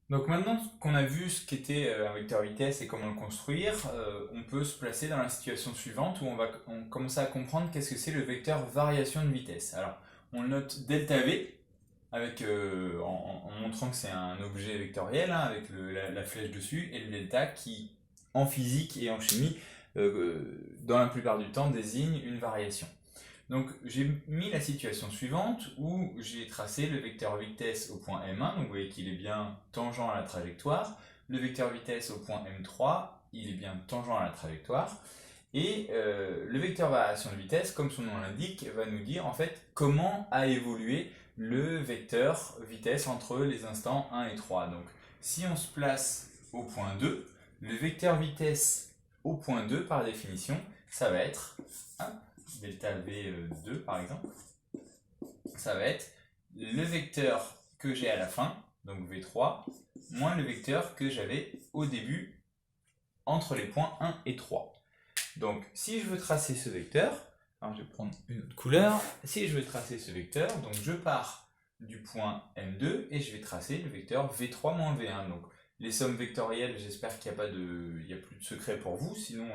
Donc maintenant qu'on a vu ce qu'était un vecteur vitesse et comment le construire, on peut se placer dans la situation suivante où on commencer à comprendre qu'est-ce que c'est le vecteur variation de vitesse. Alors, on le note delta v avec, en montrant que c'est un objet vectoriel hein, avec la flèche dessus et le delta qui, en physique et en chimie, dans la plupart du temps, désigne une variation. Donc j'ai mis la situation suivante où j'ai tracé le vecteur vitesse au point M1, donc vous voyez qu'il est bien tangent à la trajectoire. Le vecteur vitesse au point M3, il est bien tangent à la trajectoire. Et le vecteur variation de vitesse, comme son nom l'indique, va nous dire en fait comment a évolué le vecteur vitesse entre les instants 1 et 3. Donc si on se place au point 2, le vecteur vitesse au point 2 par définition, ça va être hein, delta V2 par exemple, ça va être le vecteur que j'ai à la fin, donc V3, moins le vecteur que j'avais au début entre les points 1 et 3. Donc si je veux tracer ce vecteur, alors je vais prendre une autre couleur, si je veux tracer ce vecteur, donc je pars du point M2 et je vais tracer le vecteur V3 moins V1. Donc les sommes vectorielles, j'espère qu'il n'y a pas de, il y a plus de secret pour vous, sinon,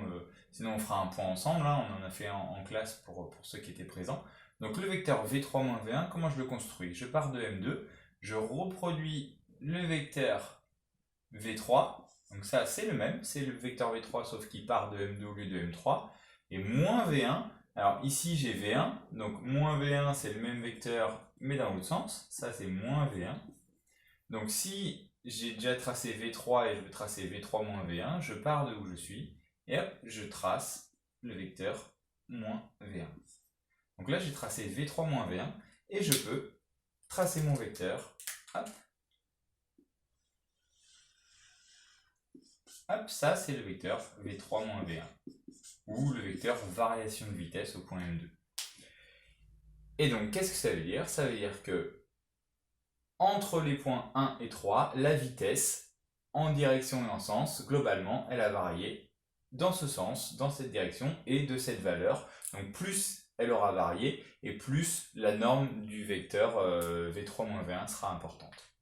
sinon on fera un point ensemble, hein, on en a fait un en classe pour ceux qui étaient présents. Donc le vecteur V3 moins V1, comment je le construis? Je pars de M2, je reproduis le vecteur V3, donc ça c'est le même, c'est le vecteur V3 sauf qu'il part de M2 au lieu de M3, et moins V1, alors ici j'ai V1, donc moins V1 c'est le même vecteur mais dans l'autre sens, ça c'est moins V1. Donc si j'ai déjà tracé V3 et je veux tracer V3 moins V1, je pars de où je suis, et hop, je trace le vecteur moins V1. Donc là j'ai tracé V3 moins V1, et je peux tracer mon vecteur, hop, hop, ça c'est le vecteur V3 moins V1, ou le vecteur variation de vitesse au point M2. Et donc qu'est-ce que ça veut dire? Ça veut dire que entre les points 1 et 3, la vitesse en direction et en sens, globalement, elle a varié dans ce sens, dans cette direction et de cette valeur. Donc plus elle aura varié et plus la norme du vecteur V3-V1 sera importante.